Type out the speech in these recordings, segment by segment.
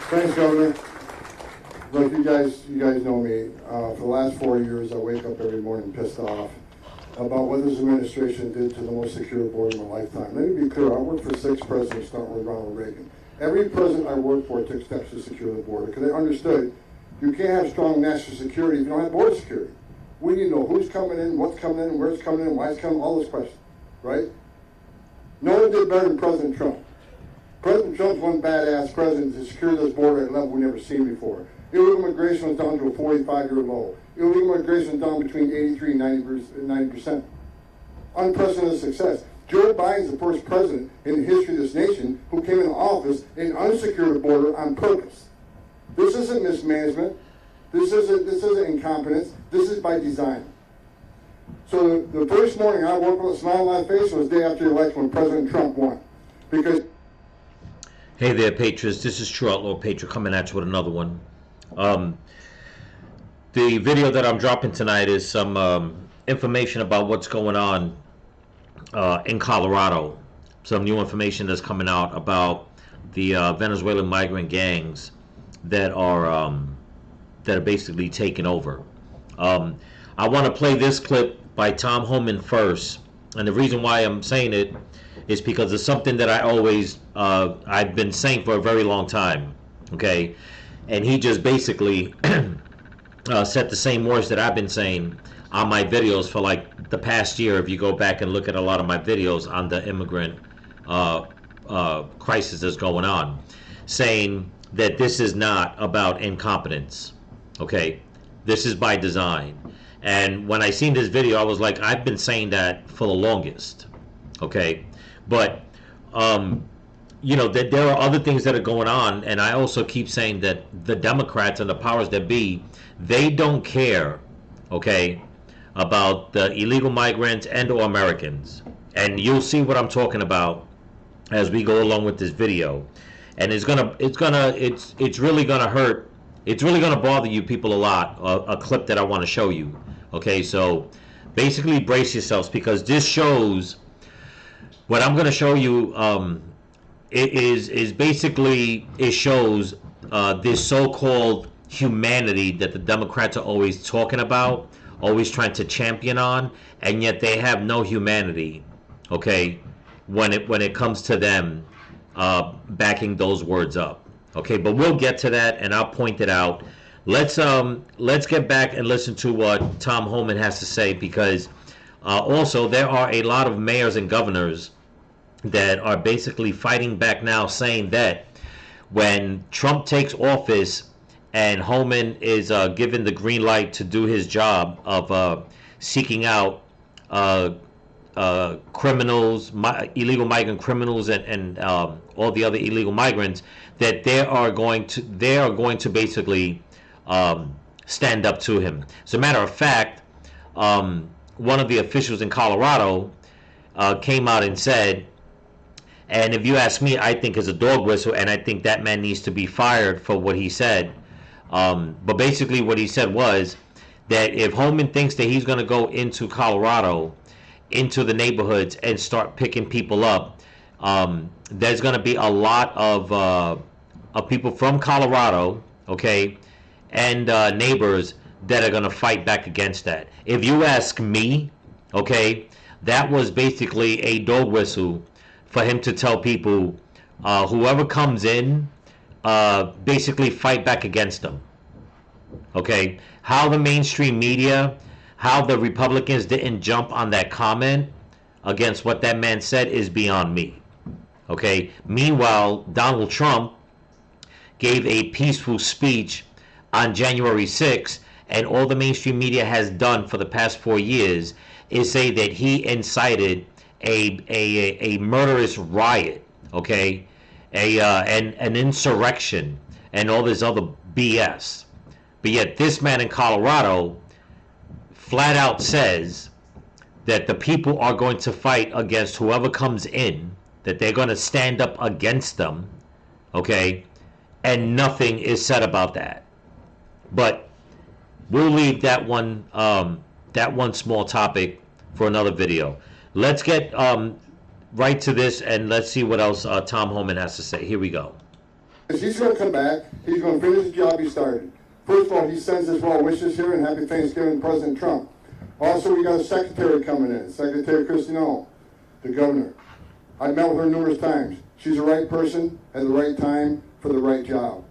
Thanks, Governor. Look, you guys know me. For the last 4 years, I wake up every morning pissed off about what this administration did to the most secure board in my lifetime. Let me be clear, I worked for 6 presidents, starting with Ronald Reagan. Every president I worked for took steps to secure the border because they understood you can't have strong national security if you don't have border security. We need to know who's coming in, what's coming in, where it's coming in, why it's coming, all those questions, right? No one did better than President Trump. President Trump's one badass president to secure this border at a level we've never seen before. Illegal immigration was down to a 45-year low. Illegal immigration was down between 83 and 90%. Unprecedented success. Joe Biden's the first president in the history of this nation who came into office and unsecured the border on purpose. This isn't mismanagement. This isn't incompetence. This is by design. So the first morning I woke up with a smile on my face was the day after the election when President Trump won. Because hey there, Patriots. This is True Outlaw Patriot coming at you with another one. The video that I'm dropping tonight is some information about what's going on in Colorado. Some new information that's coming out about the Venezuelan migrant gangs that are basically taking over. I want to play this clip by Tom Homan first, and the reason why I'm saying it is because it's something that I always I've been saying for a very long time. Okay, and he just basically said the same words that I've been saying on my videos for like the past year. If you go back and look at a lot of my videos on the immigrant crisis that's going on, saying that this is not about incompetence. Okay, this is by design. And when I seen this video, I was like, I've been saying that for the longest. Okay, but you know, that there are other things that are going on, and I also keep saying that the Democrats and the powers that be, they don't care, okay, about the illegal migrants and or Americans. And you'll see what I'm talking about as we go along with this video. And it's really gonna hurt. It's really gonna bother you people a lot. A clip that I want to show you. Okay, so basically brace yourselves, because this shows what I'm gonna show you. It shows this so-called humanity that the Democrats are always talking about, always trying to champion on, and yet they have no humanity. Okay, when it comes to them backing those words up. Okay, but we'll get to that, and I'll point it out. Let's get back and listen to what Tom Homan has to say, because also there are a lot of mayors and governors that are basically fighting back now, saying that when Trump takes office and Homan is given the green light to do his job of seeking out criminals, illegal migrant criminals, and all the other illegal migrants, that they are going to basically stand up to him. As a matter of fact, one of the officials in Colorado came out and said, and if you ask me, I think it's a dog whistle, and I think that man needs to be fired for what he said. But basically what he said was that if Homan thinks that he's going to go into Colorado, into the neighborhoods, and start picking people up, there's going to be a lot of people from Colorado, okay, and neighbors that are going to fight back against that. If you ask me, okay, that was basically a dog whistle for him to tell people, whoever comes in, basically fight back against them. Okay, how the mainstream media, how the Republicans didn't jump on that comment against what that man said is beyond me. Okay, meanwhile, Donald Trump gave a peaceful speech on January 6th, and all the mainstream media has done for the past 4 years is say that he incited a murderous riot, okay, an insurrection, and all this other BS. But yet this man in Colorado flat out says that the people are going to fight against whoever comes in, that they're going to stand up against them, okay, and nothing is said about that. But we'll leave that one small topic for another video. Let's get right to this, and let's see what else Tom Homan has to say. Here we go. He's going to come back. He's going to finish the job he started. First of all, he sends his well wishes here and happy Thanksgiving to President Trump. Also, we got a secretary coming in, Secretary Christine, the governor. I've met with her numerous times. She's the right person at the right time for the right job.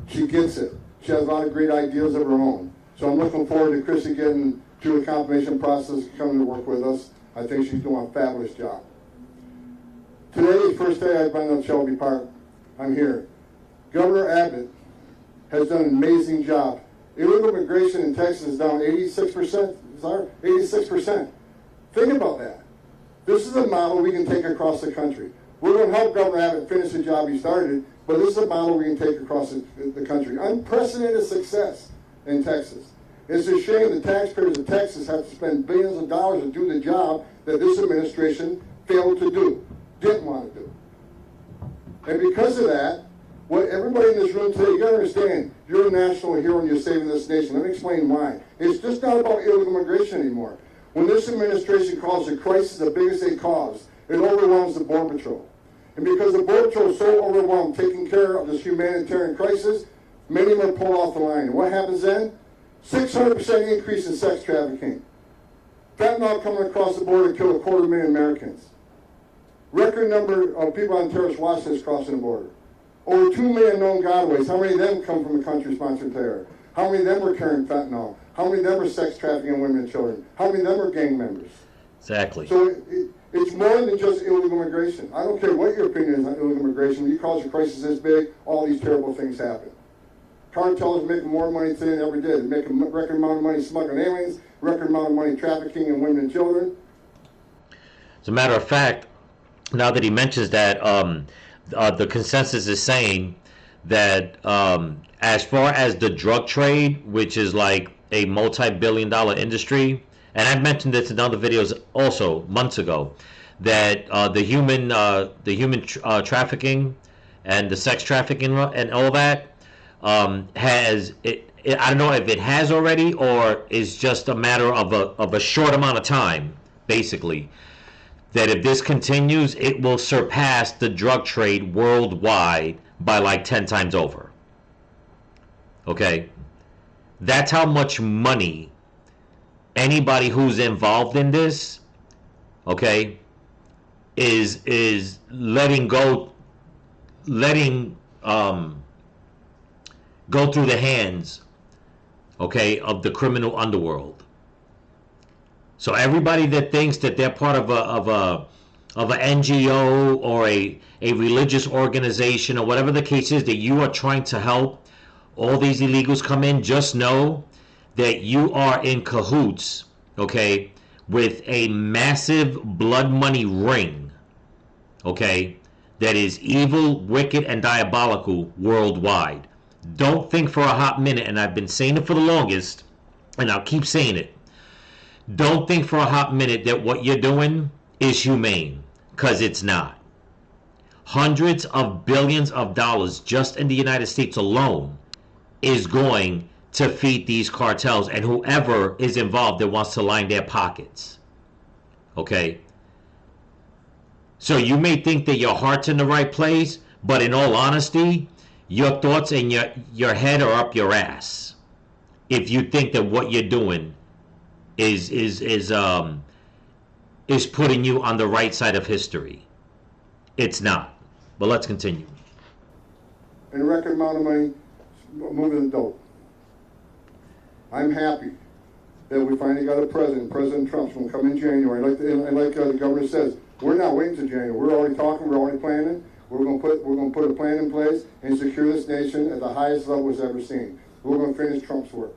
She gets it. She has a lot of great ideas of her own. So I'm looking forward to Chrissy getting through the confirmation process, coming to work with us. I think she's doing a fabulous job. Today is the first day I've been on Shelby Park. I'm here. Governor Abbott has done an amazing job. Illegal immigration in Texas is down 86%. 86%. Think about that. This is a model we can take across the country. We're going to help Governor Abbott finish the job he started, but this is a model we can take across the country. Unprecedented success in Texas. It's a shame the taxpayers of Texas have to spend billions of dollars to do the job that this administration failed to do, didn't want to do. And because of that, what everybody in this room today, you got to understand, you're a national hero and you're saving this nation. Let me explain why. It's just not about illegal immigration anymore. When this administration calls the crisis the biggest they caused, it overwhelms the Border Patrol. And because the Border Patrol is so overwhelmed taking care of this humanitarian crisis, many of them are pulled off the line. And what happens then? 600% increase in sex trafficking. Fentanyl coming across the border killed 250,000 Americans. Record number of people on terrorist watch lists crossing the border. Over 2 million known gotaways. How many of them come from a country-sponsored terror? How many of them are carrying fentanyl? How many of them are sex trafficking women and children? How many of them are gang members? Exactly. So it's more than just illegal immigration. I don't care what your opinion is on illegal immigration. When you cause a crisis this big, all these terrible things happen. Cartels are making more money today than ever did. They make a record amount of money smuggling aliens, record amount of money trafficking in women and children. As a matter of fact, now that he mentions that, the consensus is saying that as far as the drug trade, which is like a multi-billion-dollar industry, and I've mentioned this in other videos also months ago, that the human trafficking and the sex trafficking and all that has it. I don't know if it has already or is just a matter of a short amount of time, basically. That if this continues, it will surpass the drug trade worldwide by like 10 times over. Okay? That's how much money anybody who's involved in this, okay, is letting go through the hands, okay, of the criminal underworld. So everybody that thinks that they're part of an NGO or a religious organization or whatever the case is, that you are trying to help all these illegals come in, just know that you are in cahoots, okay, with a massive blood money ring, okay, that is evil, wicked, and diabolical worldwide. Don't think for a hot minute, and I've been saying it for the longest, and I'll keep saying it. Don't think for a hot minute that what you're doing is humane, because it's not. Hundreds of billions of dollars just in the United States alone is going to feed these cartels and whoever is involved that wants to line their pockets. Okay? So you may think that your heart's in the right place, but in all honesty, your thoughts and your head are up your ass. If you think that what you're doing is putting you on the right side of history. It's not. But let's continue. And a record amount of money moving the dope. I'm happy that we finally got a president. President Trump's going to come in January. Like the governor says, we're not waiting till January. We're already talking. We're already planning. We're going to put a plan in place and secure this nation at the highest level it's ever seen. We're going to finish Trump's work.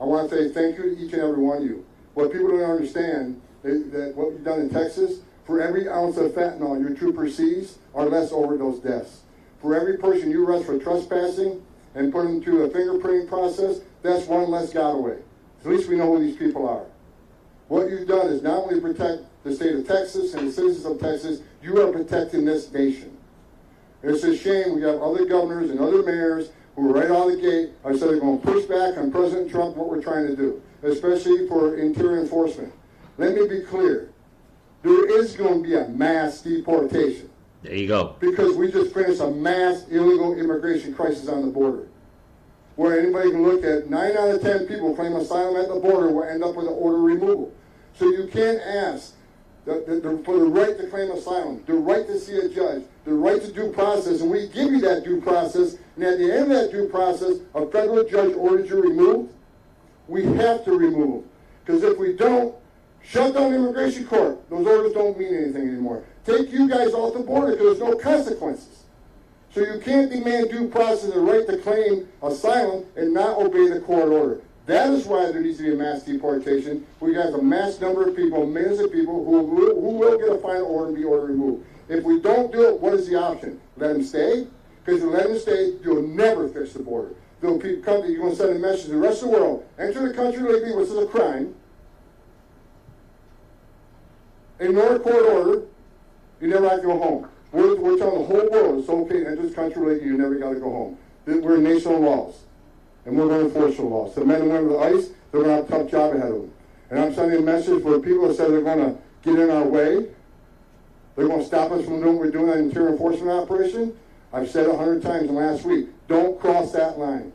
I want to say thank you to each and every one of you. What people don't understand is that what you've done in Texas, for every ounce of fentanyl your trooper sees, are less overdose deaths. For every person you arrest for trespassing and put them through a fingerprinting process, that's one less gotaway. At least we know who these people are. What you've done is not only protect the state of Texas and the citizens of Texas, you are protecting this nation. It's a shame we have other governors and other mayors who right out of the gate are saying they're going to push back on President Trump what we're trying to do, especially for interior enforcement. Let me be clear. There is going to be a mass deportation. There you go. Because we just finished a mass illegal immigration crisis on the border, where anybody can look at 9 out of 10 people claim asylum at the border will end up with an order removal. So you can't ask for the right to claim asylum, the right to see a judge, the right to due process, and we give you that due process, and at the end of that due process, a federal judge orders you removed, we have to remove. Because if we don't, shut down the immigration court. Those orders don't mean anything anymore. Take you guys off the border because there's no consequences. So you can't demand due process and the right to claim asylum and not obey the court order. That is why there needs to be a mass deportation. We have a mass number of people, millions of people who will get a final order and be ordered removed. If we don't do it, what is the option? Let them stay? Because if you let them stay, you'll never fix the border. You're going to send a message to the rest of the world. Enter the country legally, which is a crime. Ignore a court order, you never have to go home. We're telling the whole world it's okay to enter this country legally, you never got to go home. We're a nation of laws, and we're going to enforce the laws. The men and women of the ICE, they're going to have a tough job ahead of them. And I'm sending a message for the people that say they're going to get in our way. They're going to stop us from doing what we're doing, that interior enforcement operation. I've said 100 times in the last week, don't cross that line.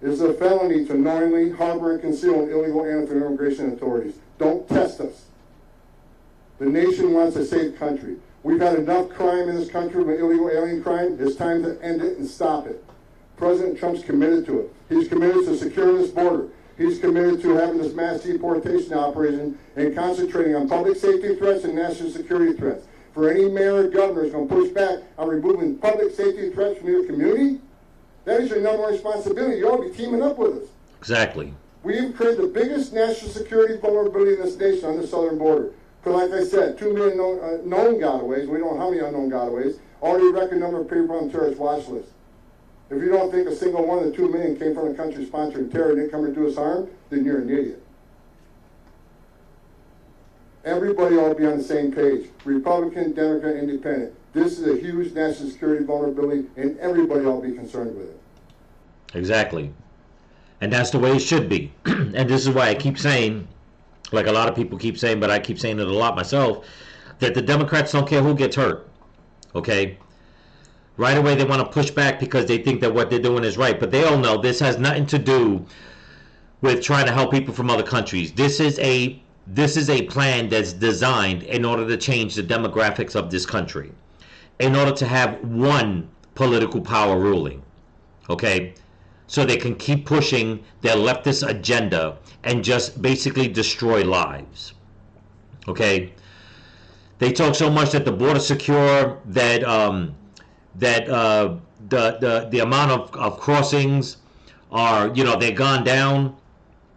It is a felony to knowingly harbor and conceal an illegal alien from immigration authorities. Don't test us. The nation wants a safe country. We've had enough crime in this country with illegal alien crime. It's time to end it and stop it. President Trump's committed to it. He's committed to securing this border. He's committed to having this mass deportation operation and concentrating on public safety threats and national security threats. For any mayor or governor who's going to push back on removing public safety threats from your community, that is your number one responsibility. You ought to be teaming up with us. Exactly. We've created the biggest national security vulnerability in this nation on the southern border. Because like I said, 2 million known gotaways, we don't know how many unknown gotaways, already record number of people on the terrorist watch list. If you don't think a single one of the 2 million came from a country sponsoring terror and didn't come to do us harm, then you're an idiot. Everybody ought to be on the same page. Republican, Democrat, Independent. This is a huge national security vulnerability and everybody ought to be concerned with it. Exactly. And that's the way it should be. And this is why I keep saying, like a lot of people keep saying, but I keep saying it a lot myself, that the Democrats don't care who gets hurt. Okay? Right away they want to push back because they think that what they're doing is right. But they all know this has nothing to do with trying to help people from other countries. This is a plan that's designed in order to change the demographics of this country. In order to have one political power ruling. Okay? So they can keep pushing their leftist agenda and just basically destroy lives. Okay? They talk so much that the border's secure, that the amount of crossings are, they're gone down.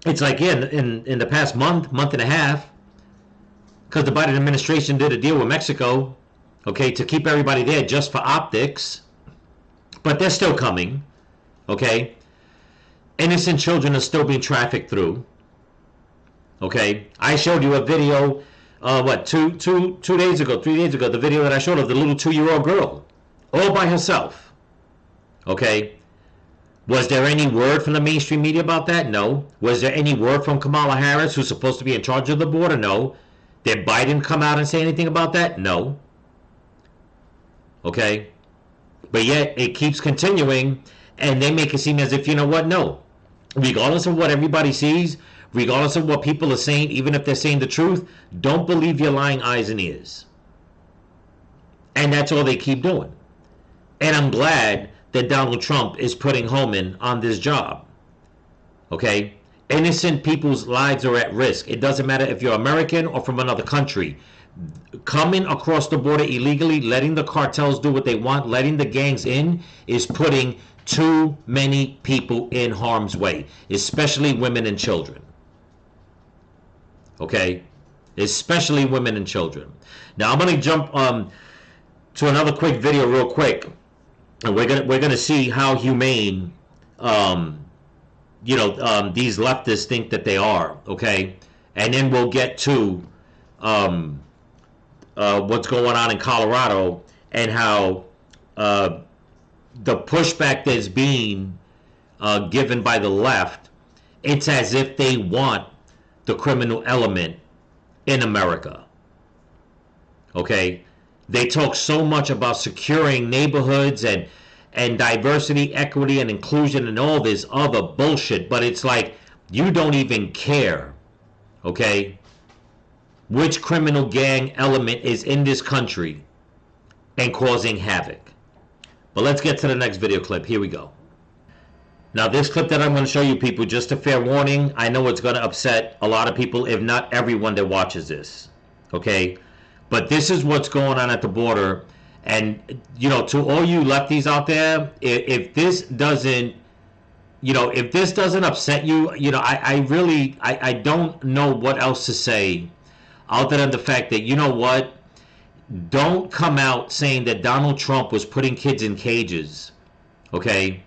It's like in the past month and a half, because the Biden administration did a deal with Mexico, okay, to keep everybody there just for optics, but they're still coming, okay? Innocent children are still being trafficked through. Okay, I showed you a video, 3 days ago, the video that I showed of the little 2-year-old girl, all by herself. Okay, was there any word from the mainstream media about that? No. Was there any word from Kamala Harris, who's supposed to be in charge of the border? No. Did Biden come out and say anything about that? No. Okay, but yet it keeps continuing, and they make it seem as if, no. Regardless of what everybody sees, regardless of what people are saying, even if they're saying the truth, don't believe your lying eyes and ears. And that's all they keep doing. And I'm glad that Donald Trump is putting HOMAN on this job. Okay? Innocent people's lives are at risk. It doesn't matter if you're American or from another country. Coming across the border illegally, letting the cartels do what they want, letting the gangs in, is putting too many people in harm's way, especially women and children. Okay? Especially women and children. Now I'm going to jump to another quick video real quick, and we're gonna see how humane these leftists think that they are. Okay? And then we'll get to what's going on in Colorado and how the pushback that's being given by the left, it's as if they want the criminal element in America. Okay? They talk so much about securing neighborhoods and diversity, equity, and inclusion and all this other bullshit, but it's like you don't even care, okay, which criminal gang element is in this country and causing havoc. But let's get to the next video clip. Here we go. Now, this clip that I'm going to show you, people, just a fair warning, I know it's going to upset a lot of people, if not everyone that watches this, okay? But this is what's going on at the border. And, you know, to all you lefties out there, if this doesn't, you know, if this doesn't upset you, you know, I don't know what else to say other than the fact that, you know what, don't come out saying that Donald Trump was putting kids in cages, okay,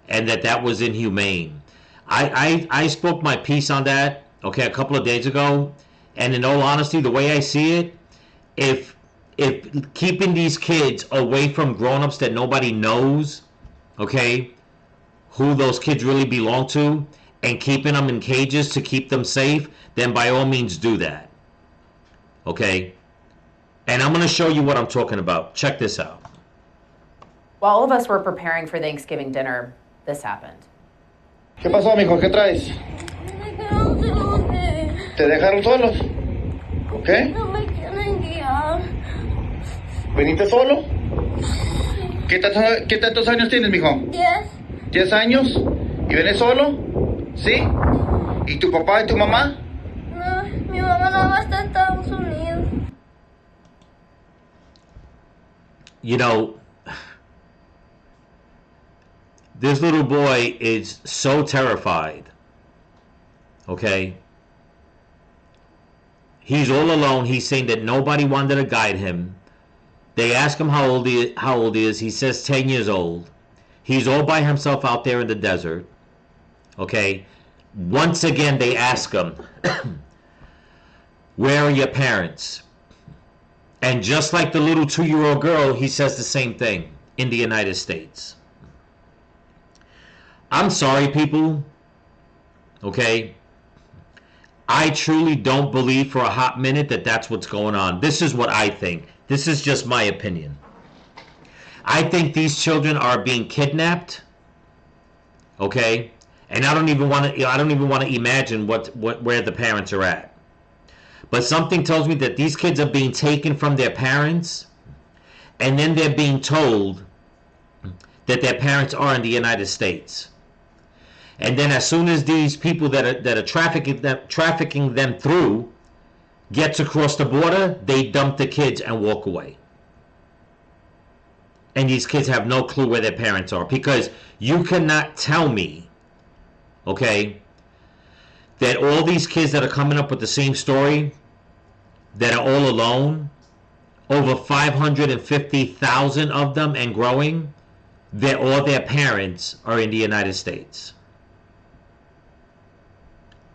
and that was inhumane. I spoke my piece on that, okay, a couple of days ago, and in all honesty, the way I see it, if keeping these kids away from grown-ups that nobody knows, okay, who those kids really belong to, and keeping them in cages to keep them safe, then by all means do that, okay? And I'm going to show you what I'm talking about. Check this out. While all of us were preparing for Thanksgiving dinner, this happened. ¿Qué pasó, mijo? ¿Qué traes? ¿Te dejaron solos? ¿Qué? No me quieren guiar. ¿Viniste solo? ¿Qué tantos años tienes, mijo? 10. ¿10 años? ¿Y vienes solo? ¿Sí? ¿Y tu papá y tu mamá? No, mi mamá nada más está en Estados Unidos. You know, this little boy is so terrified, okay? He's all alone. He's saying that nobody wanted to guide him. They ask him how old he is. He says 10 years old. He's all by himself out there in the desert, okay? Once again, they ask him, where are your parents? And just like the little 2-year-old girl, he says the same thing in the United States. I'm sorry, people, okay? I truly don't believe for a hot minute that that's what's going on. This is what I think. This is just my opinion. I think these children are being kidnapped, okay? And I don't even want to imagine where the parents are at. But something tells me that these kids are being taken from their parents, and then they're being told that their parents are in the United States. And then as soon as these people that are trafficking them through gets across the border, they dump the kids and walk away. And these kids have no clue where their parents are, because you cannot tell me, okay, that all these kids that are coming up with the same story, that are all alone, over 550,000 of them and growing, that all their parents are in the United States.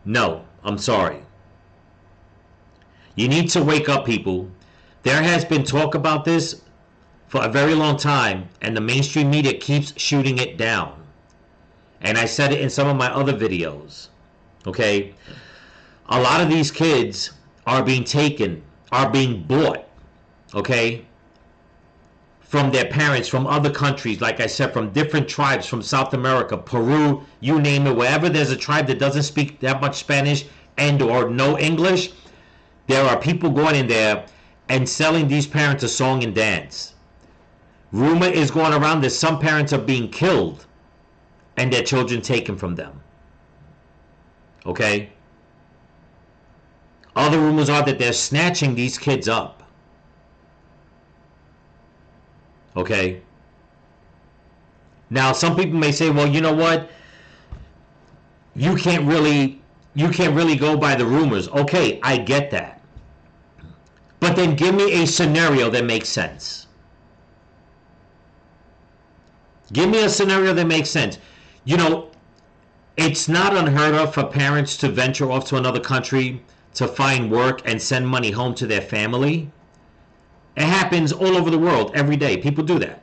No, I'm sorry. You need to wake up, people. There has been talk about this for a very long time, and the mainstream media keeps shooting it down. And I said it in some of my other videos. Okay? A lot of these kids are being taken, are being bought, okay, from their parents, from other countries, like I said, from different tribes, from South America, Peru, you name it. Wherever there's a tribe that doesn't speak that much Spanish and or no English, there are people going in there and selling these parents a song and dance. Rumor is going around that some parents are being killed and their children taken from them. Okay? Other rumors are that they're snatching these kids up. Okay? Now, some people may say, well, you know what? You can't really go by the rumors. Okay, I get that. But then give me a scenario that makes sense. Give me a scenario that makes sense. You know, it's not unheard of for parents to venture off to another country to find work and send money home to their family. It happens all over the world every day. People do that.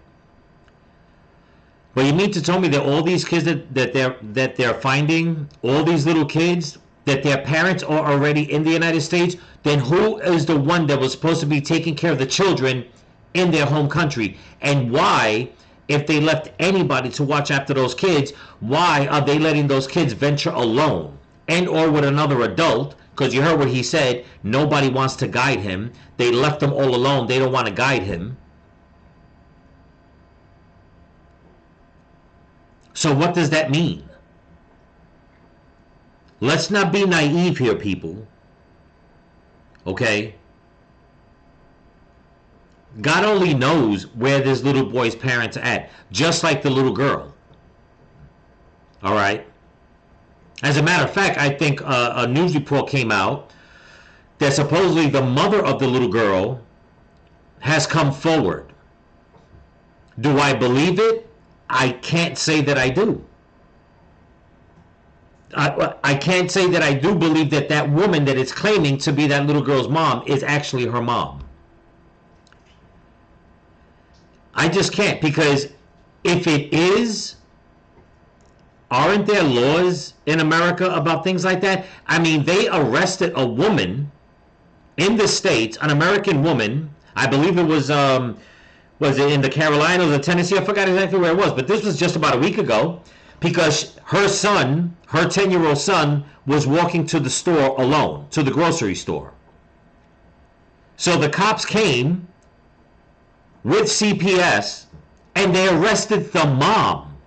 But you mean to tell me that all these kids that they're finding, all these little kids, that their parents are already in the United States? Then who is the one that was supposed to be taking care of the children in their home country? And why, if they left anybody to watch after those kids, why are they letting those kids venture alone and or with another adult? Because you heard what he said, nobody wants to guide him. They left him all alone. They don't want to guide him. So what does that mean? Let's not be naive here, people. Okay? God only knows where this little boy's parents are at, just like the little girl. All right? As a matter of fact, I think a news report came out that supposedly the mother of the little girl has come forward. Do I believe it? I can't say that I do. I can't say that I do believe that that woman that is claiming to be that little girl's mom is actually her mom. I just can't, because if it is, aren't there laws in America about things like that? I mean, they arrested a woman in the States, an American woman. I believe it was it in the Carolinas or Tennessee? I forgot exactly where it was, but this was just about a week ago, because her son, her 10-year-old son, was walking to the store alone, to the grocery store. So the cops came with CPS and they arrested the mom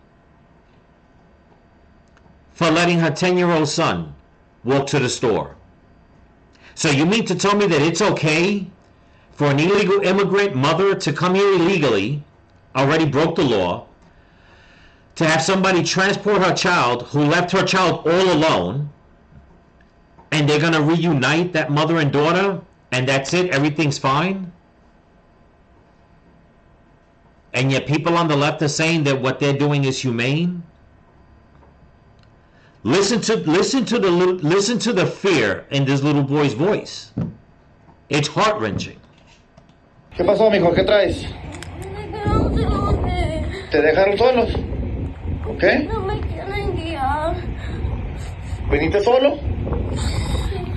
for letting her 10-year-old son walk to the store. So you mean to tell me that it's okay for an illegal immigrant mother to come here illegally, already broke the law, to have somebody transport her child who left her child all alone, and they're going to reunite that mother and daughter, and that's it, everything's fine? And yet people on the left are saying that what they're doing is humane? Listen to the fear in this little boy's voice. It's heart-wrenching. ¿Qué pasó, mijo? ¿Qué traes? ¿Te dejaron solos? ¿Ok? No me quieren guiar. ¿Viniste solo?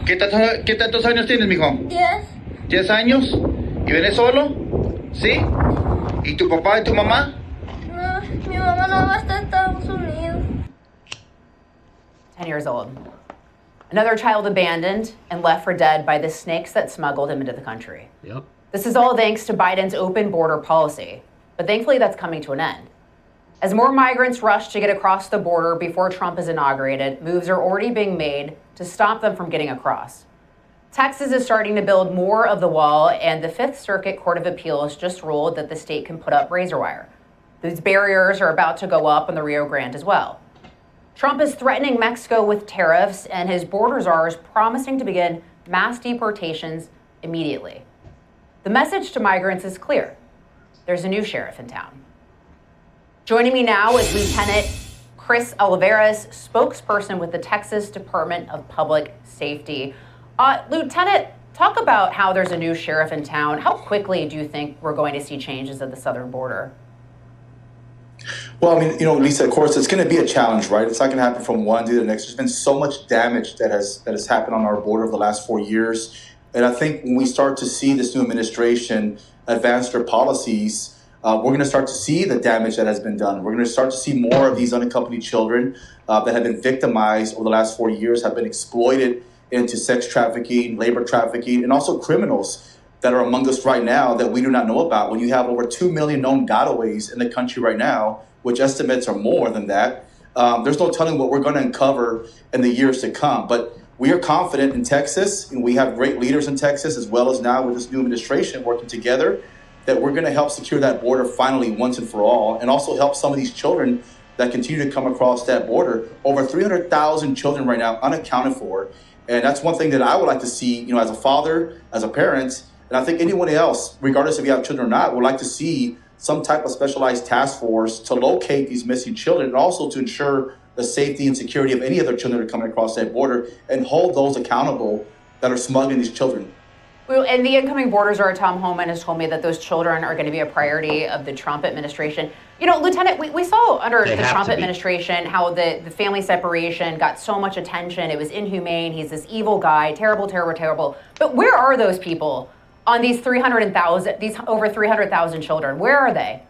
¿Qué tantos años tienes, mijo? 10. 10 años. ¿Y vienes solo? ¿Sí? ¿Y tu papá y tu mamá? No, mi mamá no va a estar en Estados Unidos. 10 years old. Another child abandoned and left for dead by the snakes that smuggled him into the country. Yep. This is all thanks to Biden's open border policy, but thankfully that's coming to an end. As more migrants rush to get across the border before Trump is inaugurated, moves are already being made to stop them from getting across. Texas is starting to build more of the wall, and the Fifth Circuit Court of Appeals just ruled that the state can put up razor wire. These barriers are about to go up on the Rio Grande as well. Trump is threatening Mexico with tariffs, and his border czar is promising to begin mass deportations immediately. The message to migrants is clear. There's a new sheriff in town. Joining me now is Lieutenant Chris Olivares, spokesperson with the Texas Department of Public Safety. Lieutenant, talk about how there's a new sheriff in town. How quickly do you think we're going to see changes at the southern border? Well, I mean, Lisa, of course, it's going to be a challenge, right? It's not going to happen from one day to the next. There's been so much damage that has happened on our border over the last 4 years. And I think when we start to see this new administration advance their policies, we're going to start to see the damage that has been done. We're going to start to see more of these unaccompanied children that have been victimized over the last 4 years, have been exploited into sex trafficking, labor trafficking, and also criminals that are among us right now that we do not know about. When you have over 2 million known gotaways in the country right now, which estimates are more than that, there's no telling what we're going to uncover in the years to come. But we are confident in Texas, and we have great leaders in Texas, as well as now with this new administration working together, that we're going to help secure that border finally once and for all, and also help some of these children that continue to come across that border. Over 300,000 children right now unaccounted for. And that's one thing that I would like to see, as a father, as a parent, and I think anyone else, regardless if you have children or not, would like to see some type of specialized task force to locate these missing children, and also to ensure the safety and security of any other children that are coming across that border, and hold those accountable that are smuggling these children. Well, and the incoming border czar, Tom HOMAN, has told me that those children are going to be a priority of the Trump administration. Lieutenant, we saw under the Trump administration how the family separation got so much attention. It was inhumane. He's this evil guy, terrible, terrible, terrible. But where are those people on these 300,000, these over 300,000 children? Where are they?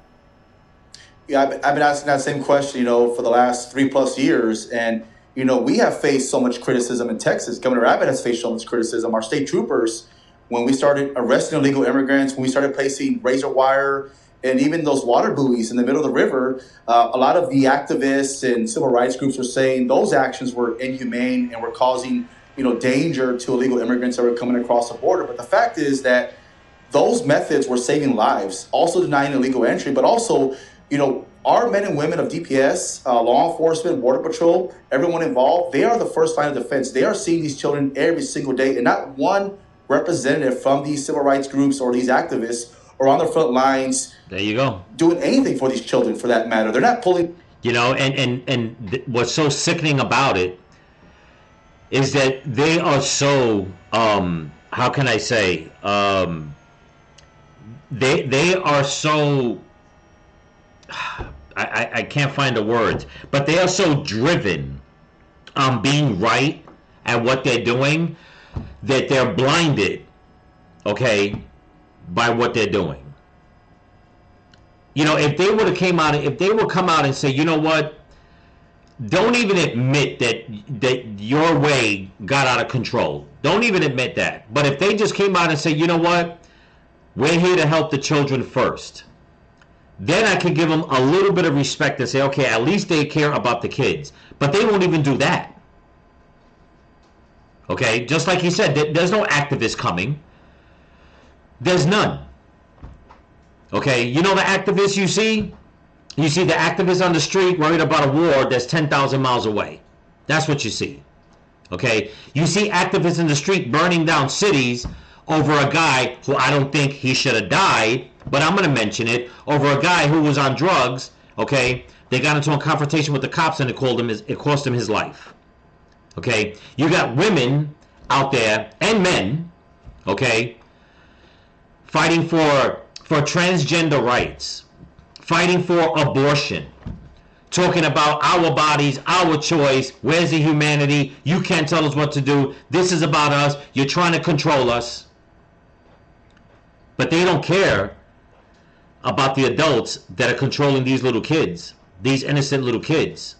Yeah, I've been asking that same question, for the last 3+ years. And, we have faced so much criticism in Texas. Governor Abbott has faced so much criticism. Our state troopers, when we started arresting illegal immigrants, when we started placing razor wire and even those water buoys in the middle of the river, a lot of the activists and civil rights groups were saying those actions were inhumane and were causing, danger to illegal immigrants that were coming across the border. But the fact is that those methods were saving lives, also denying illegal entry, but also, our men and women of DPS, law enforcement, Border Patrol, everyone involved, they are the first line of defense. They are seeing these children every single day, and not one representative from these civil rights groups or these activists are on the front lines. There you go. Doing anything for these children, for that matter. They're not pulling. What's so sickening about it is that they are so, how can I say, they are so, I can't find the words, but they are so driven on being right at what they're doing that they're blinded, okay, by what they're doing. If they would have come out and say, you know what, don't even admit that your way got out of control. Don't even admit that. But if they just came out and say, you know what, we're here to help the children first, then I could give them a little bit of respect and say, okay, at least they care about the kids. But they won't even do that. Okay, just like he said, there's no activists coming. There's none. Okay, the activists you see? You see the activists on the street worried about a war that's 10,000 miles away. That's what you see. Okay, you see activists in the street burning down cities over a guy who I don't think he should have died, but I'm going to mention it, over a guy who was on drugs. Okay, they got into a confrontation with the cops and it cost him his life. Okay, you got women out there and men, okay, fighting for transgender rights, fighting for abortion, talking about our bodies, our choice, where's the humanity, you can't tell us what to do, this is about us, you're trying to control us. But they don't care about the adults that are controlling these little kids, these innocent little kids,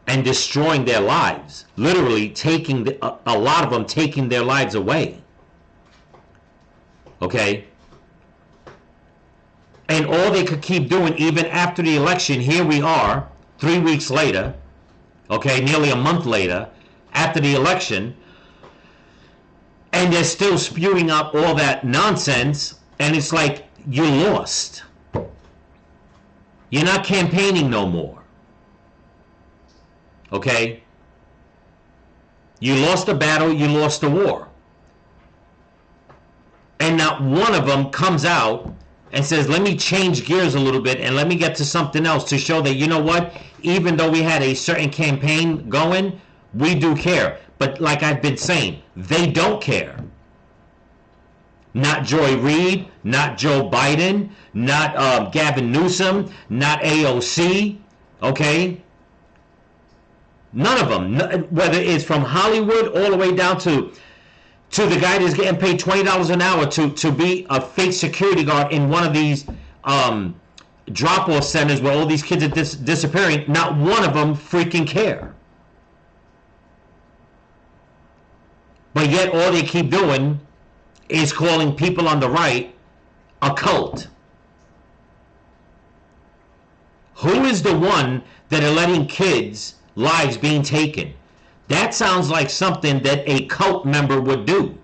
and destroying their lives, literally taking a lot of them taking their lives away. Okay? And all they could keep doing, even after the election, here we are, 3 weeks later, okay, nearly a month later, after the election, and they're still spewing out all that nonsense, and it's like, you lost. You're not campaigning no more. Okay? You lost the battle, you lost the war. And not one of them comes out and says, let me change gears a little bit and let me get to something else to show that, you know what, even though we had a certain campaign going, we do care. But like I've been saying, they don't care. Not Joy Reid, not Joe Biden, not Gavin Newsom, not AOC, okay? None of them, whether it's from Hollywood all the way down to the guy that's getting paid $20 an hour to be a fake security guard in one of these drop-off centers where all these kids are disappearing, not one of them freaking care. But yet all they keep doing is calling people on the right a cult. Who is the one that are letting kids' lives being taken? That sounds like something that a cult member would do.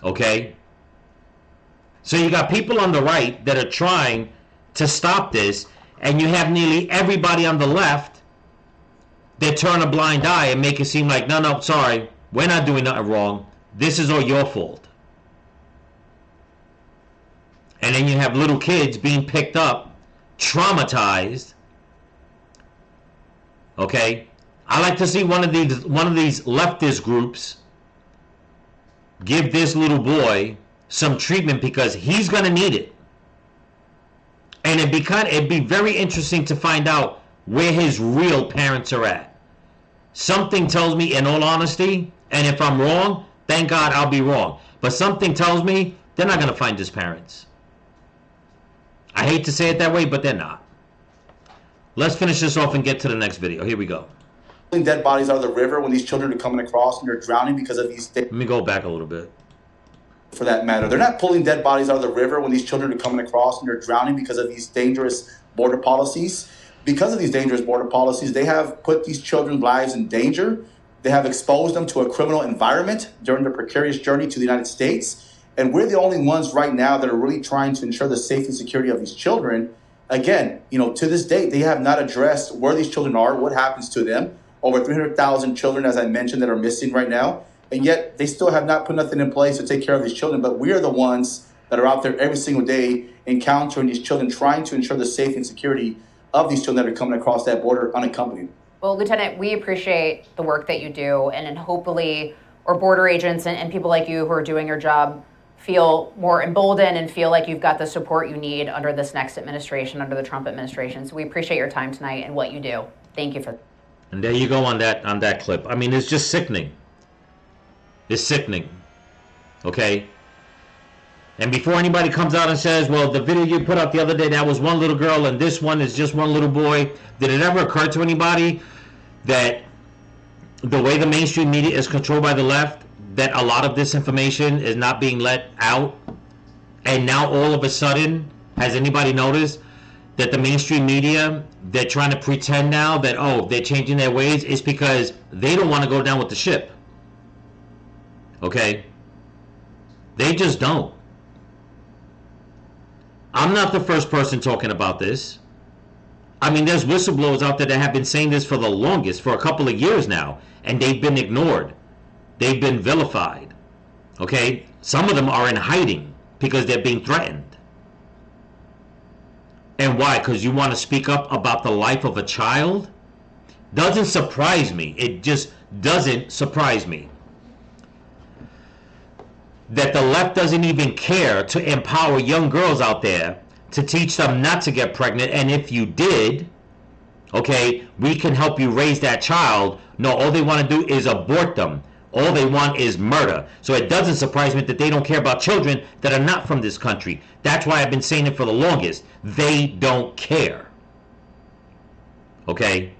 Okay? So you got people on the right that are trying to stop this, and you have nearly everybody on the left that turn a blind eye and make it seem like, no, sorry, we're not doing nothing wrong. This is all your fault. And then you have little kids being picked up, traumatized. Okay, I like to see one of these leftist groups give this little boy some treatment because he's gonna need it. And it'd be very interesting to find out where his real parents are at. Something tells me, in all honesty, and if I'm wrong, Thank God I'll be wrong. But something tells me they're not going to find his parents. I hate to say it that way, but they're not. Let's finish this off and get to the next video. Here we go. Pulling dead bodies out of the river when these children are coming across and they're drowning because of these. Let me go back a little bit. For that matter, they're not pulling dead bodies out of the river when these children are coming across and they're drowning because of these dangerous border policies. Because of these dangerous border policies, they have put these children's lives in danger. They have exposed them to a criminal environment during their precarious journey to the United States. And we're the only ones right now that are really trying to ensure the safety and security of these children. Again, to this date, they have not addressed where these children are, what happens to them. Over 300,000 children, as I mentioned, that are missing right now. And yet they still have not put nothing in place to take care of these children. But we are the ones that are out there every single day encountering these children, trying to ensure the safety and security of these children that are coming across that border unaccompanied. Well, Lieutenant, we appreciate the work that you do, and hopefully our border agents and people like you who are doing your job feel more emboldened and feel like you've got the support you need under this next administration, under the Trump administration. So we appreciate your time tonight and what you do. Thank you for that. And there you go on that clip. I mean, it's just sickening. It's sickening. Okay? And before anybody comes out and says, well, the video you put out the other day, that was one little girl and this one is just one little boy, did it ever occur to anybody that the way the mainstream media is controlled by the left, that a lot of this information is not being let out? And now all of a sudden, has anybody noticed that the mainstream media, they're trying to pretend now that, oh, they're changing their ways? It's because they don't want to go down with the ship. Okay? They just don't. I'm not the first person talking about this. I mean, there's whistleblowers out there that have been saying this for the longest, for a couple of years now, and they've been ignored. They've been vilified. Okay? Some of them are in hiding because they're being threatened. And why? Because you want to speak up about the life of a child? Doesn't surprise me. It just doesn't surprise me that the left doesn't even care to empower young girls out there to teach them not to get pregnant. And if you did, okay, we can help you raise that child. No, all they want to do is abort them. All they want is murder. So it doesn't surprise me that they don't care about children that are not from this country. That's why I've been saying it for the longest. They don't care. Okay?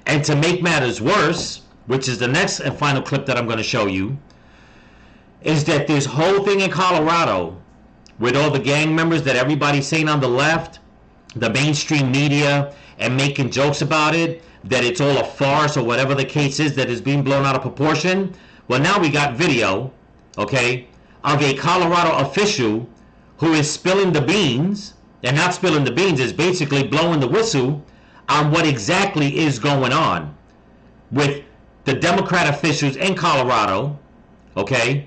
And to make matters worse, which is the next and final clip that I'm going to show you, is that this whole thing in Colorado with all the gang members that everybody's saying on the left, the mainstream media, and making jokes about it, that it's all a farce or whatever the case is that is being blown out of proportion. Well, now we got video, okay, of a Colorado official who is spilling the beans, and not spilling the beans, is basically blowing the whistle on what exactly is going on with the Democrat officials in Colorado, okay,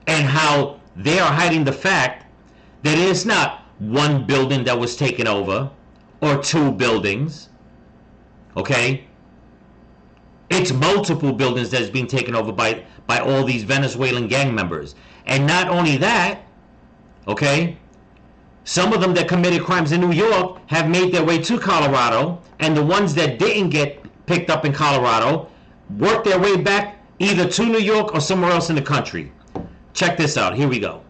and how they are hiding the fact that it's not one building that was taken over or two buildings, okay? It's multiple buildings that's being taken over by all these Venezuelan gang members. And not only that, okay, some of them that committed crimes in New York have made their way to Colorado, and the ones that didn't get picked up in Colorado worked their way back either to New York or somewhere else in the country. Check this out. Here we go.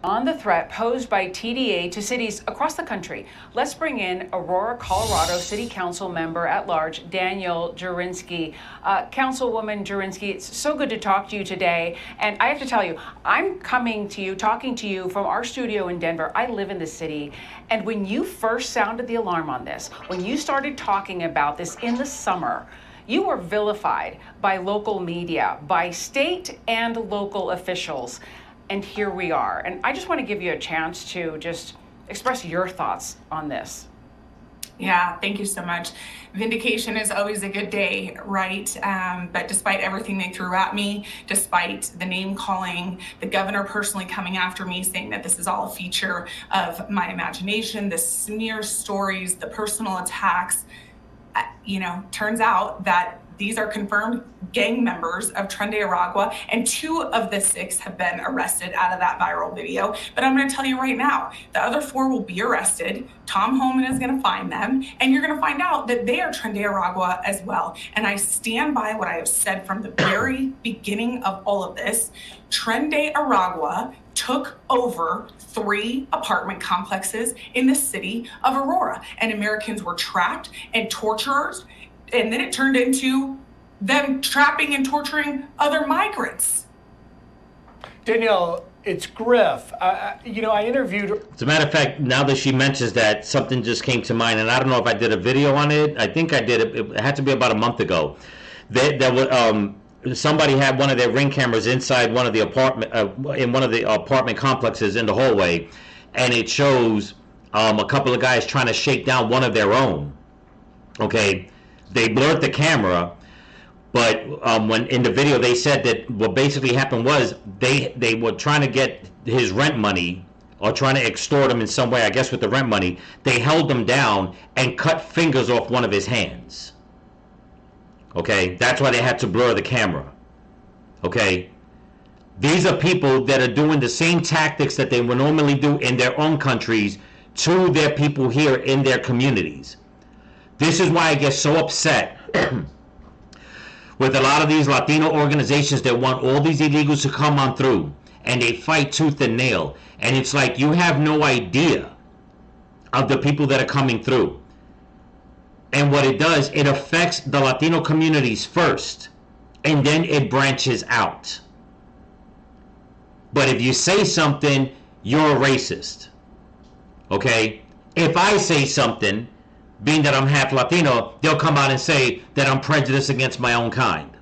On the threat posed by TDA to cities across the country, let's bring in Aurora, Colorado City Council member at large, Daniel Jurinsky. Councilwoman Jurinsky, it's so good to talk to you today. And I have to tell you, I'm coming to you, talking to you from our studio in Denver. I live in the city. And when you first sounded the alarm on this, when you started talking about this in the summer, you were vilified by local media, by state and local officials. And here we are. And I just want to give you a chance to just express your thoughts on this. Yeah, thank you so much. Vindication is always a good day, right? But despite everything they threw at me, despite the name calling, the governor personally coming after me, saying that this is all a feature of my imagination, the smear stories, the personal attacks, turns out that These are confirmed gang members of Tren de Aragua, and 2 of the 6 have been arrested out of that viral video. But I'm going to tell you right now, the other 4 will be arrested. Tom Homan is going to find them, and you're going to find out that they are Tren de Aragua as well. And I stand by what I have said from the very beginning of all of this. Tren de Aragua took over 3 apartment complexes in the city of Aurora, and Americans were trapped and tortured, and then it turned into them trapping and torturing other migrants. Danielle, it's Griff. I interviewed. As a matter of fact, now that she mentions that, something just came to mind, and I don't know if I did a video on it. I think I did. It had to be about a month ago. There was somebody had one of their Ring cameras inside one of the apartment complexes in the hallway, and it shows a couple of guys trying to shake down one of their own. Okay, they blurred the camera, but when in the video they said that what basically happened was they were trying to get his rent money, or trying to extort him in some way, I guess with the rent money. They held him down and cut fingers off one of his hands. Okay, that's why they had to blur the camera. Okay, these are people that are doing the same tactics that they would normally do in their own countries to their people here in their communities. This is why I get so upset with a lot of these Latino organizations that want all these illegals to come on through, and they fight tooth and nail. And it's like you have no idea of the people that are coming through. And what it does, it affects the Latino communities first, and then it branches out. But if you say something, you're a racist. Okay? If I say something, being that I'm half Latino, they'll come out and say that I'm prejudiced against my own kind.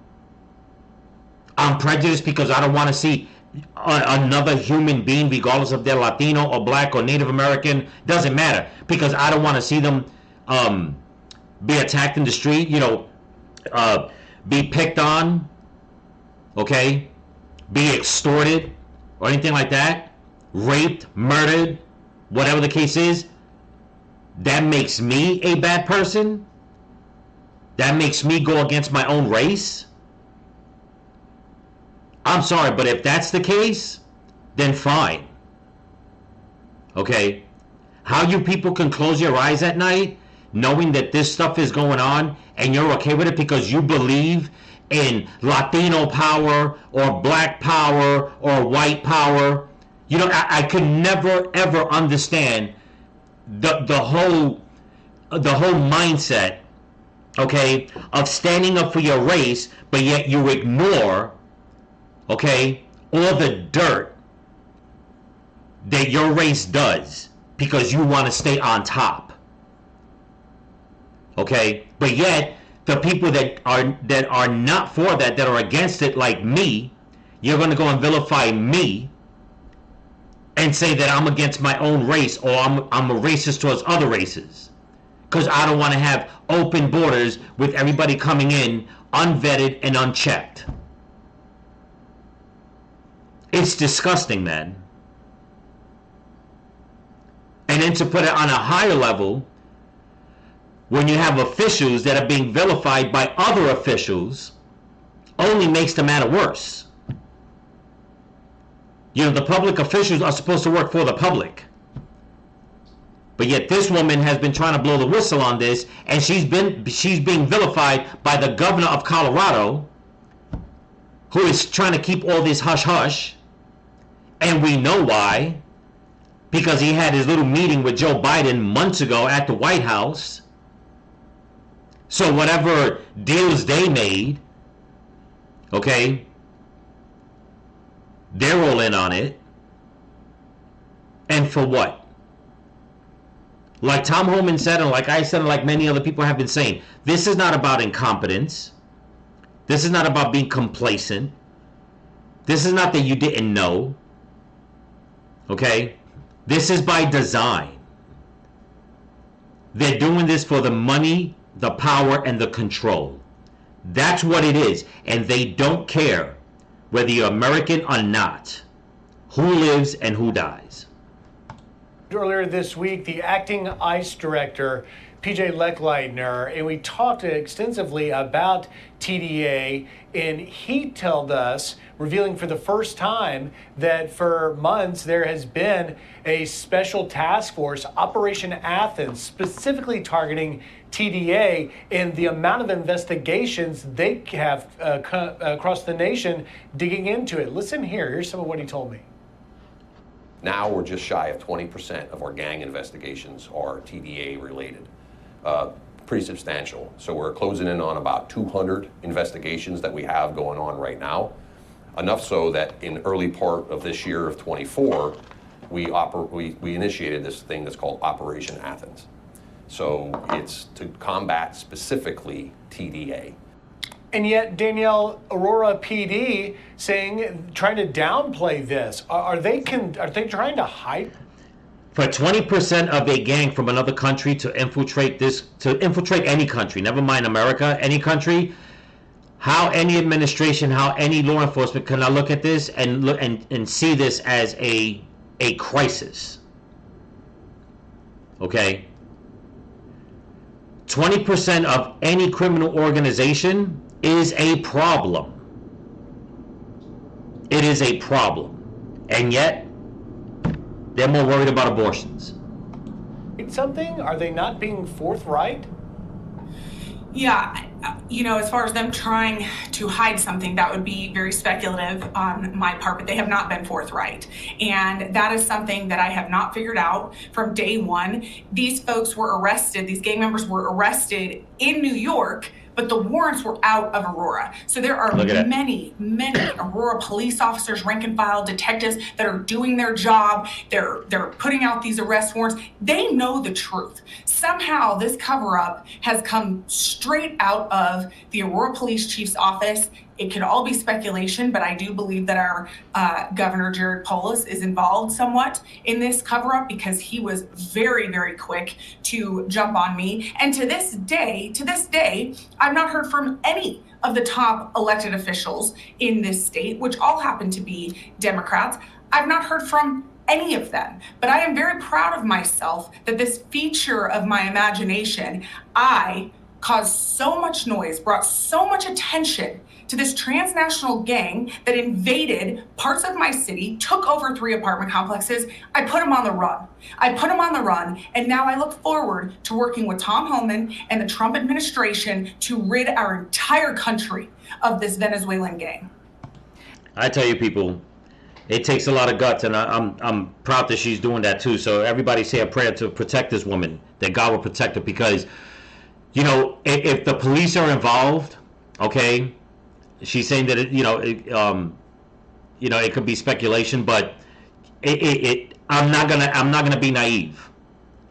I'm prejudiced because I don't want to see another human being, regardless if they're Latino or Black or Native American, doesn't matter, because I don't want to see them be attacked in the street, be picked on, okay, be extorted or anything like that, raped, murdered, whatever the case is. That makes me a bad person? That makes me go against my own race? I'm sorry, but if that's the case, then fine. Okay? How you people can close your eyes at night knowing that this stuff is going on and you're okay with it because you believe in Latino power or Black power or white power. I could never ever understand the whole mindset, okay, of standing up for your race, but yet you ignore, okay, all the dirt that your race does because you want to stay on top. Okay, but yet the people that are not for that are against it, like me, you're going to go and vilify me and say that I'm against my own race, or I'm a racist towards other races because I don't want to have open borders with everybody coming in unvetted and unchecked. It's disgusting, man. And then to put it on a higher level, when you have officials that are being vilified by other officials, only makes the matter worse. The public officials are supposed to work for the public. But yet this woman has been trying to blow the whistle on this, and she's being vilified by the governor of Colorado, who is trying to keep all this hush-hush. And we know why. Because he had his little meeting with Joe Biden months ago at the White House. So whatever deals they made, okay, they're all in on it. And for what? Like Tom Homan said, and like I said, and like many other people have been saying, this is not about incompetence. This is not about being complacent. This is not that you didn't know. Okay? This is by design. They're doing this for the money, the power, and the control. That's what it is. And they don't care whether you're American or not, who lives and who dies. Earlier this week, the acting ICE director, PJ Lechleitner, and we talked extensively about TDA, and he told us, revealing for the first time, that for months there has been a special task force, Operation Athens, specifically targeting TDA, and the amount of investigations they have across the nation digging into it. Listen here, here's some of what he told me. Now we're just shy of 20% of our gang investigations are TDA related. Pretty substantial. So we're closing in on about 200 investigations that we have going on right now. Enough so that in early part of this year of 24, we initiated this thing that's called Operation Athens. So it's to combat specifically TDA. And yet, Danielle, Aurora PD trying to downplay this. Are they trying to hide? For 20% of a gang from another country to infiltrate any country, never mind America, any country, how any administration, how any law enforcement can look at this and see this as a crisis? Okay? 20% of any criminal organization is a problem. It is a problem. And yet, they're more worried about abortions. Something? Are they not being forthright? Yeah, as far as them trying to hide something, that would be very speculative on my part, but they have not been forthright. And that is something that I have not figured out from day one. These folks were arrested, these gang members were arrested in New York, but the warrants were out of Aurora. So there are many Aurora police officers, rank and file detectives that are doing their job. They're putting out these arrest warrants. They know the truth. Somehow this cover-up has come straight out of the Aurora Police Chief's office. It could all be speculation, but I do believe that our Governor Jared Polis is involved somewhat in this cover-up because he was very, very quick to jump on me. And to this day, I've not heard from any of the top elected officials in this state, which all happen to be Democrats. I've not heard from any of them, but I am very proud of myself that this feature of my imagination, I caused so much noise, brought so much attention to this transnational gang that invaded parts of my city, took over 3 apartment complexes. I put them on the run. And now I look forward to working with Tom Homan and the Trump administration to rid our entire country of this Venezuelan gang. I tell you, people, it takes a lot of guts, and I'm proud that she's doing that too. So everybody say a prayer to protect this woman, that God will protect her, because, if the police are involved, okay, she's saying that it could be speculation, but I'm not gonna be naive.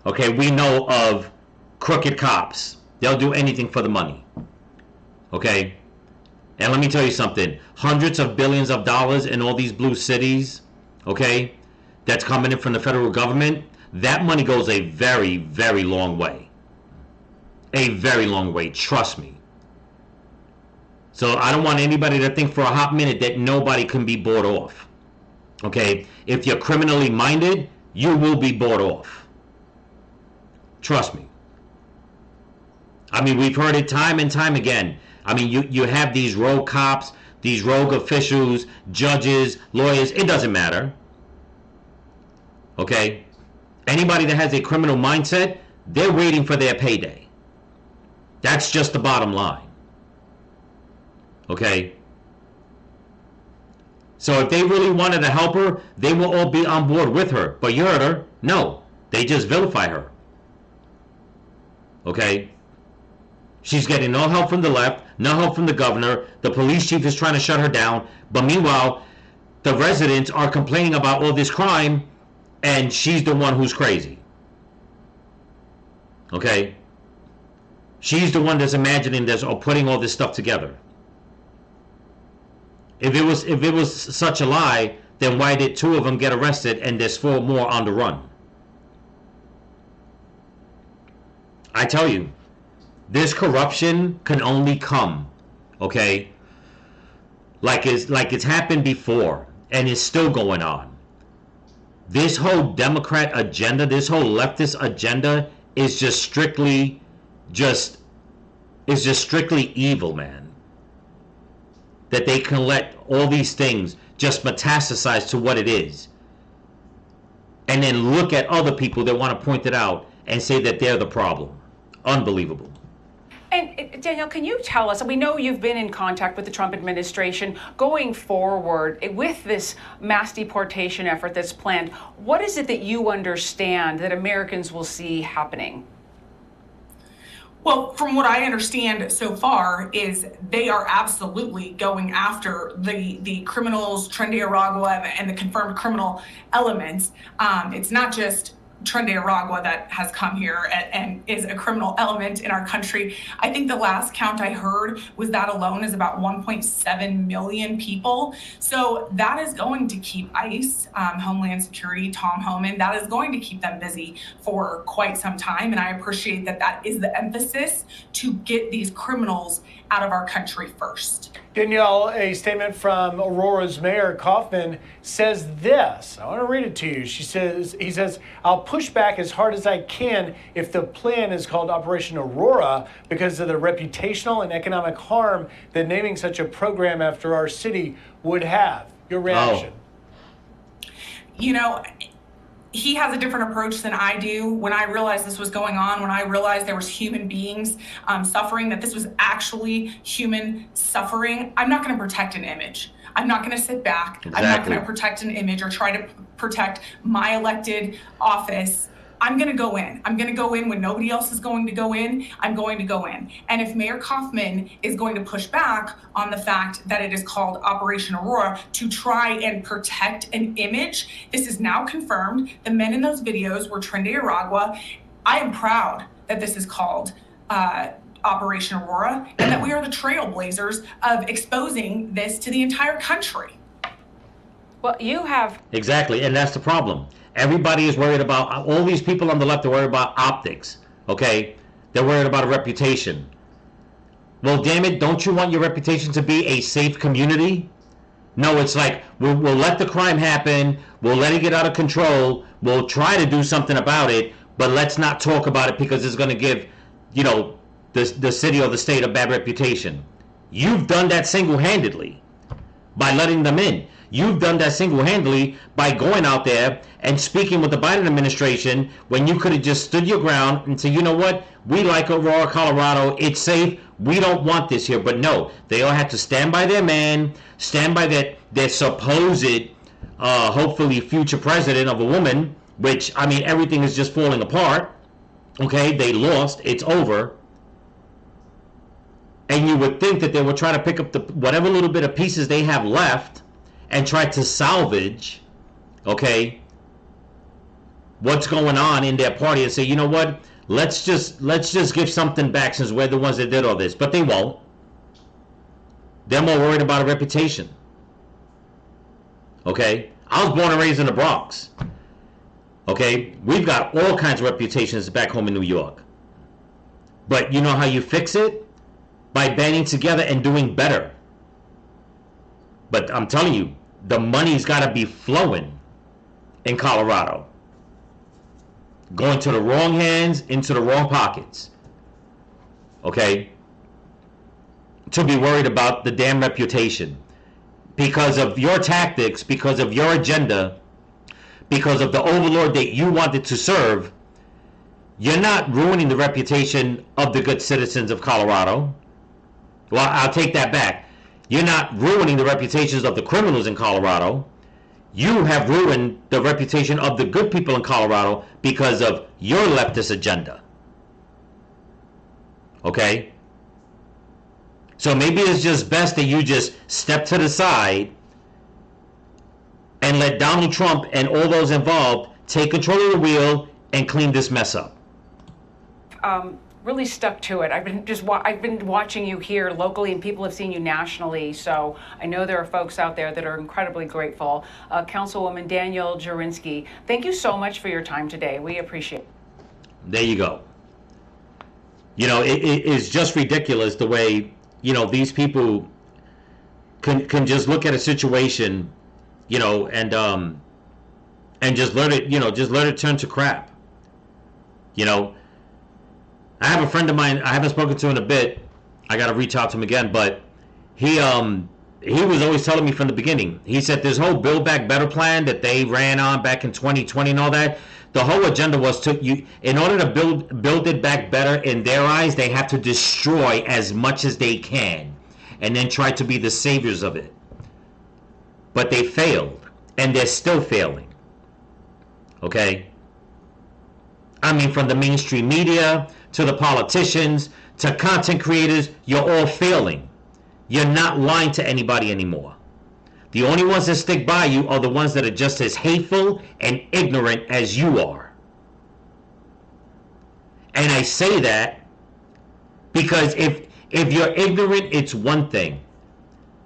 Okay, we know of crooked cops. They'll do anything for the money. Okay, and let me tell you something. Hundreds of billions of dollars in all these blue cities, okay, that's coming in from the federal government. That money goes a very, very long way. A very long way. Trust me. So I don't want anybody to think for a hot minute that nobody can be bought off. Okay? If you're criminally minded, you will be bought off. Trust me. I mean, we've heard it time and time again. I mean, you have these rogue cops, these rogue officials, judges, lawyers. It doesn't matter. Okay? Anybody that has a criminal mindset, they're waiting for their payday. That's just the bottom line. Okay? So if they really wanted to help her, they will all be on board with her. But you heard her. No. They just vilify her. Okay? She's getting no help from the left, no help from the governor. The police chief is trying to shut her down. But meanwhile, the residents are complaining about all this crime, and she's the one who's crazy. Okay? She's the one that's imagining this or putting all this stuff together. If it was such a lie, then why did 2 of them get arrested and there's 4 more on the run? I tell you, this corruption can only come, okay, like it's happened before and it's still going on. This whole Democrat agenda, this whole leftist agenda is just strictly evil, man. That they can let all these things just metastasize to what it is. And then look at other people that want to point it out and say that they're the problem. Unbelievable. And Danielle, can you tell us, we know you've been in contact with the Trump administration going forward with this mass deportation effort that's planned. What is it that you understand that Americans will see happening? Well, from what I understand so far is they are absolutely going after the criminals, Tren Aragua, and the confirmed criminal elements. It's not just Tren Aragua that has come here and is a criminal element in our country. I think the last count I heard was that alone is about 1.7 million people. So that is going to keep ICE, Homeland Security, Tom Homan, that is going to keep them busy for quite some time. And I appreciate that that is the emphasis to get these criminals out of our country first. Danielle, a statement from Aurora's Mayor Kaufman says this. I want to read it to you. He says, I'll push back as hard as I can if the plan is called Operation Aurora because of the reputational and economic harm that naming such a program after our city would have. Your reaction? You know, he has a different approach than I do. When I realized this was going on, when I realized there was human beings suffering, that this was actually human suffering, I'm not going to protect an image. I'm not going to sit back. Exactly. I'm not going to protect an image or try to protect my elected office. I'm going to go in. I'm going to go in when nobody else is going to go in. I'm going to go in. And if Mayor Kaufman is going to push back on the fact that it is called Operation Aurora to try and protect an image, this is now confirmed. The men in those videos were Tren Aragua. I am proud that this is called Operation Aurora and that we are the trailblazers of exposing this to the entire country. Well, you have... Exactly, and that's the problem. Everybody is worried about, all these people on the left are worried about optics, okay? They're worried about a reputation. Well, damn it, don't you want your reputation to be a safe community? No, it's like, we'll let the crime happen, we'll let it get out of control, we'll try to do something about it, but let's not talk about it because it's going to give, you know, the city or the state a bad reputation. You've done that single-handedly by letting them in. You've done that single-handedly by going out there and speaking with the Biden administration when you could have just stood your ground and said, you know what, we like Aurora, Colorado, it's safe, we don't want this here. But no, they all had to stand by their man, stand by their supposed, hopefully future president of a woman, which, I mean, everything is just falling apart. Okay, they lost, it's over. And you would think that they would try to pick up the whatever little bit of pieces they have left and try to salvage, okay, what's going on in their party and say, you know what, let's just give something back since we're the ones that did all this. But they won't. They're more worried about a reputation. Okay? I was born and raised in the Bronx. Okay? We've got all kinds of reputations back home in New York. But you know how you fix it? By banding together and doing better. But I'm telling you, the money's got to be flowing in Colorado. Going to the wrong hands, into the wrong pockets. Okay? To be worried about the damn reputation. Because of your tactics, because of your agenda, because of the overlord that you wanted to serve, you're not ruining the reputation of the good citizens of Colorado. Well, I'll take that back. You're not ruining the reputations of the criminals in Colorado. You have ruined the reputation of the good people in Colorado because of your leftist agenda. Okay? So maybe it's just best that you just step to the side and let Donald Trump and all those involved take control of the wheel and clean this mess up. Really stuck to it. I've been watching you here locally, and people have seen you nationally. So I know there are folks out there that are incredibly grateful. Councilwoman Danielle Jurinsky, thank you so much for your time today. We appreciate it. There you go. You know, it is just ridiculous the way, you know, these people can just look at a situation, you know, and and just let it, just let it turn to crap. I have a friend of mine, I haven't spoken to in a bit. I got to reach out to him again, but he was always telling me from the beginning. He said this whole Build Back Better plan that they ran on back in 2020 and all that, the whole agenda was in order to build it back better in their eyes, they have to destroy as much as they can and then try to be the saviors of it. But they failed, and they're still failing. Okay? I mean, from the mainstream media to the politicians to content creators, you're all failing. You're not lying to anybody anymore. The only ones that stick by you are the ones that are just as hateful and ignorant as you are. And I say that because if you're ignorant, it's one thing.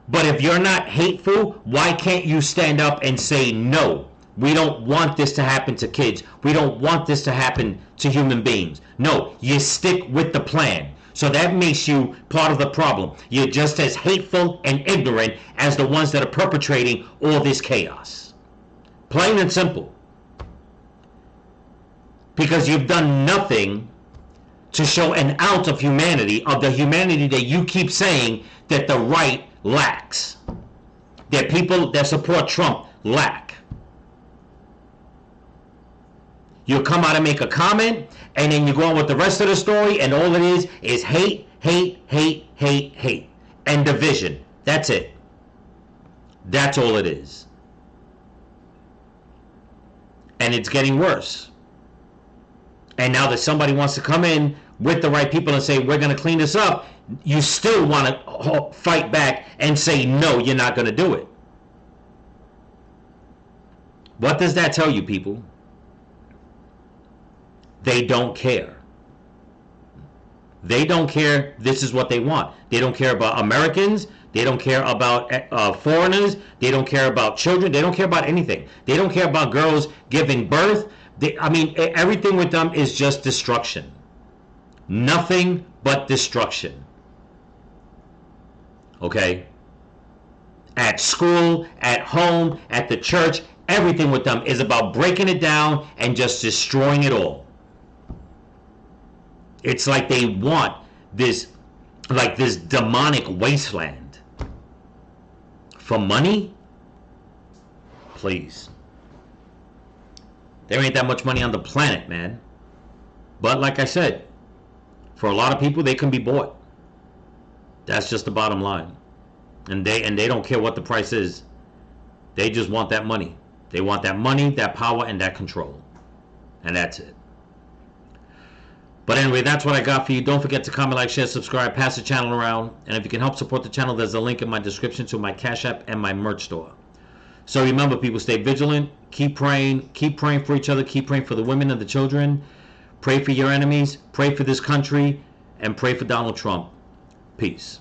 But if you're not hateful, why can't you stand up and say, no, we don't want this to happen to kids. We don't want this to happen to human beings. No, you stick with the plan. So that makes you part of the problem. You're just as hateful and ignorant as the ones that are perpetrating all this chaos. Plain and simple. Because you've done nothing to show an ounce of humanity, of the humanity that you keep saying that the right lacks. That people that support Trump lack. You come out and make a comment, and then you go on with the rest of the story, and all it is hate, hate, hate, hate, hate, and division. That's it. That's all it is. And it's getting worse. And now that somebody wants to come in with the right people and say, we're going to clean this up, you still want to fight back and say, no, you're not going to do it. What does that tell you, people? They don't care. They don't care. This is what they want. They don't care about Americans. They don't care about foreigners. They don't care about children. They don't care about anything. They don't care about girls giving birth. Everything with them is just destruction. Nothing but destruction. Okay? At school, at home, at the church, everything with them is about breaking it down and just destroying it all. It's like they want this demonic wasteland. For money? Please. There ain't that much money on the planet, man. But like I said, for a lot of people, they can be bought. That's just the bottom line. And they don't care what the price is. They just want that money. They want that money, that power, and that control. And that's it. But anyway, that's what I got for you. Don't forget to comment, like, share, subscribe, pass the channel around. And if you can help support the channel, there's a link in my description to my Cash App and my merch store. So remember, people, stay vigilant. Keep praying for each other. Keep praying for the women and the children. Pray for your enemies. Pray for this country. And pray for Donald Trump. Peace.